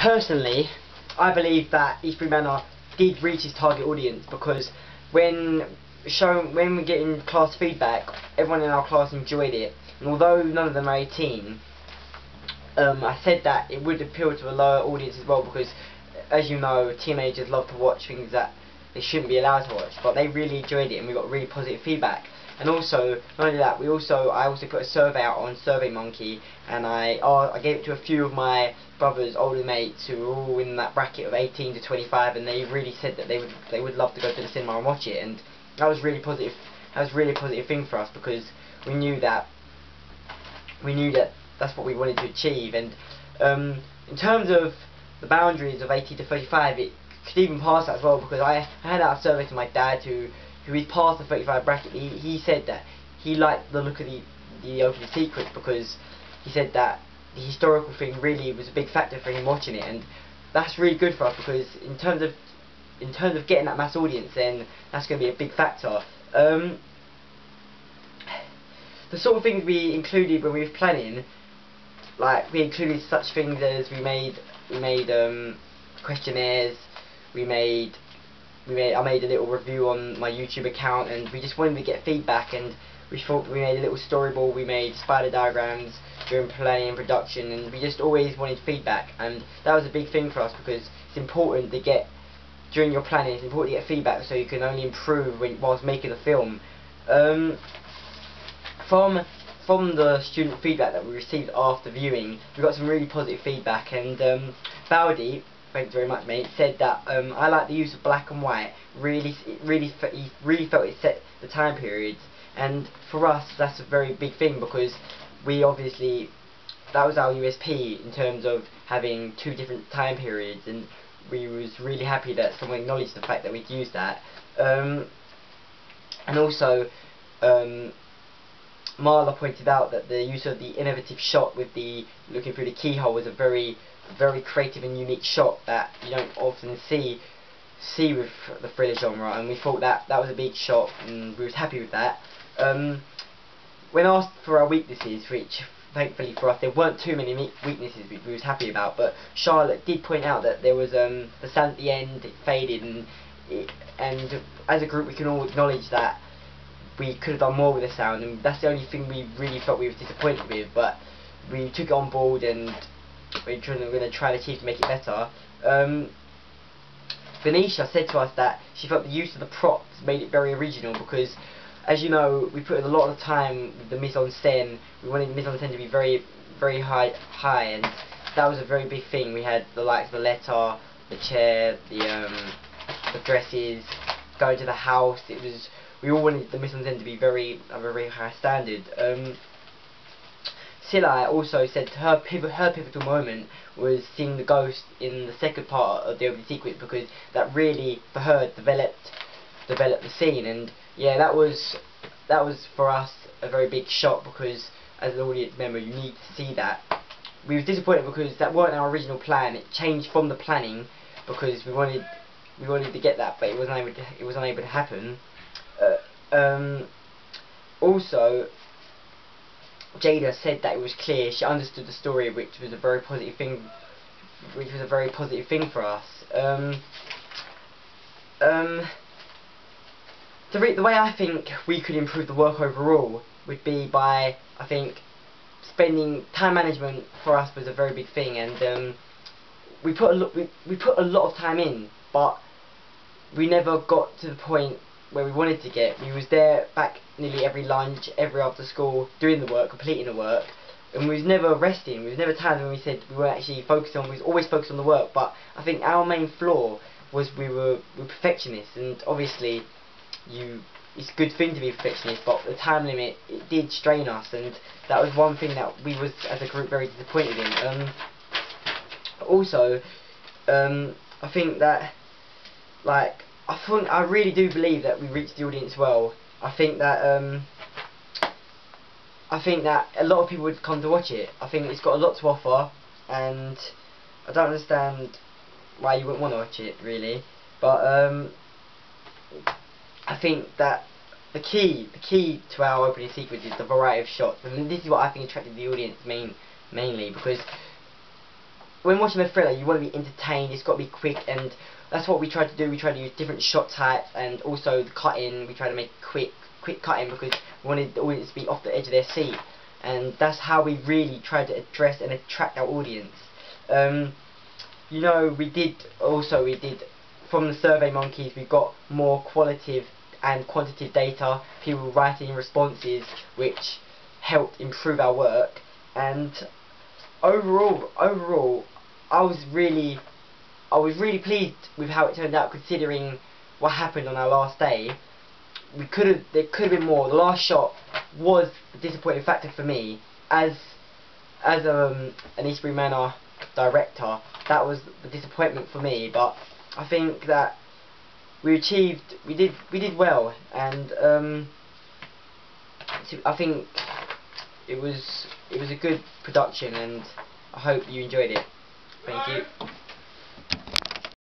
Personally, I believe that East Manor did reach its target audience, because when we're getting class feedback, everyone in our class enjoyed it, and although none of them are 18, I said that it would appeal to a lower audience as well, because as you know, teenagers love to watch things that they shouldn't be allowed to watch, but they really enjoyed it and we got really positive feedback. And also, not only that, I also put a survey out on SurveyMonkey, and I gave it to a few of my brother's older mates who were all in that bracket of 18 to 25, and they really said that they would love to go to the cinema and watch it, and that was really positive. That was really a positive thing for us, because we knew that that's what we wanted to achieve. And in terms of the boundaries of 18 to 35, it could even pass that as well, because I had out a survey to my dad who is past the 35 bracket. He said that he liked the look of the Opening Secrets, because he said that the historical thing really was a big factor for him watching it, and that's really good for us, because in terms of getting that mass audience, then that's going to be a big factor. The sort of things we included when we were planning, like we included such things as we made questionnaires, I made a little review on my YouTube account, and we just wanted to get feedback, and we made a little storyboard, we made spider diagrams during planning and production, and we just always wanted feedback, and that was a big thing for us, because it's important to get, during your planning, it's important to get feedback so you can only improve whilst making the film. From the student feedback that we received after viewing, we got some really positive feedback, and Baldi, thanks very much mate, said that I like the use of black and white. He really felt it set the time periods, and for us that's a very big thing, because we obviously, that was our USP in terms of having two different time periods, and we was really happy that someone acknowledged the fact that we'd used that. And also Marla pointed out that the use of the innovative shot with the looking through the keyhole was a very creative and unique shot that you don't often see with the thriller genre, and we thought that was a big shot, and we was happy with that. When asked for our weaknesses, which thankfully for us there weren't too many weaknesses we was happy about, but Charlotte did point out that there was the sound at the end, it faded, and as a group we can all acknowledge that we could have done more with the sound, and that's the only thing we really felt we was disappointed with, but we took it on board and we're going to try to achieve to make it better. Venetia said to us that she felt the use of the props made it very original, because as you know, we put in a lot of time with the mise-en-scène. We wanted the mise-en-scène to be very high, and that was a very big thing. We had the likes of the letter, the chair, the dresses, going to the house. We all wanted the mise-en-scène to be of a very high standard. Silla also said her pivotal moment was seeing the ghost in the second part of the opening sequence, because that really, for her, developed the scene, and yeah, that was for us a very big shock, because as an audience member you need to see that. We were disappointed because that weren't our original plan. It changed from the planning because we wanted to get that, but it was unable to happen. Also, Jada said that it was clear she understood the story, which was a very positive thing. For us. The way I think we could improve the work overall would be by, I think, spending time management for us was a very big thing, and we put a lot of time in, but we never got to the point where we wanted to get. We was there back nearly every lunch, every after school, doing the work, completing the work, and we was never resting. We was never tired when we said we were actually focused on. We was always focused on the work, but I think our main flaw was we were perfectionists, and obviously it's a good thing to be a perfectionist, but the time limit, it did strain us, and that was one thing that we was as a group very disappointed in. Also, I think that, like, I really do believe that we reached the audience well. I think that a lot of people would come to watch it. I think it's got a lot to offer, and I don't understand why you wouldn't want to watch it really. But I think that the key to our opening sequence is the variety of shots, and this is what I think attracted the audience mainly, because when watching a thriller, you want to be entertained. It's got to be quick, and that's what we try to do. We try to use different shot types, and also the cutting. We try to make quick cutting because we wanted the audience to be off the edge of their seat, and that's how we really try to address and attract our audience. You know, we did from the Survey Monkeys. We got more qualitative and quantitative data. People writing responses, which helped improve our work. And overall, I was really pleased with how it turned out, considering what happened on our last day. There could have been more. The last shot was a disappointing factor for me as an Eastbury Manor director. That was the disappointment for me, but I think that we did well, and I think it was a good production, and I hope you enjoyed it.